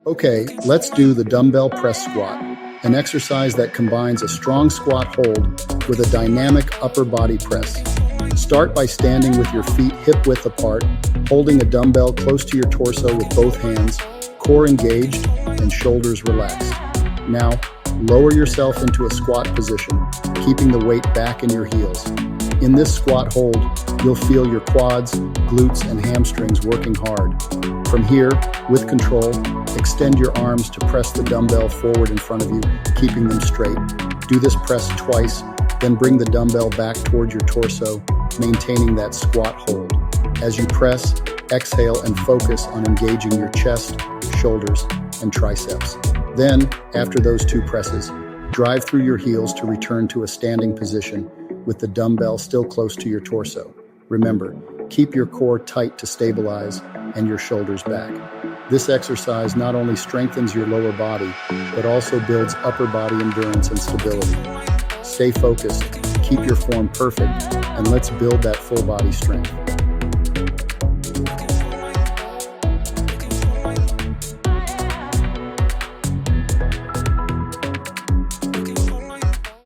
Okay, let's do the dumbbell press squat, an exercise that combines a strong squat hold with a dynamic upper body press. Start by standing with your feet hip-width apart, holding a dumbbell close to your torso with both hands, core engaged, and shoulders relaxed. Now, lower yourself into a squat position, keeping the weight back in your heels. In this squat hold, you'll feel your quads, glutes, and hamstrings working hard. From here, with control, extend your arms to press the dumbbell forward in front of you, keeping them straight. Do this press twice, then bring the dumbbell back toward your torso, maintaining that squat hold. As you press, exhale and focus on engaging your chest, shoulders, and triceps. Then, after those two presses, drive through your heels to return to a standing position with the dumbbell still close to your torso. Remember, keep your core tight to stabilize and your shoulders back. This exercise not only strengthens your lower body, but also builds upper body endurance and stability. Stay focused, keep your form perfect, and let's build that full body strength.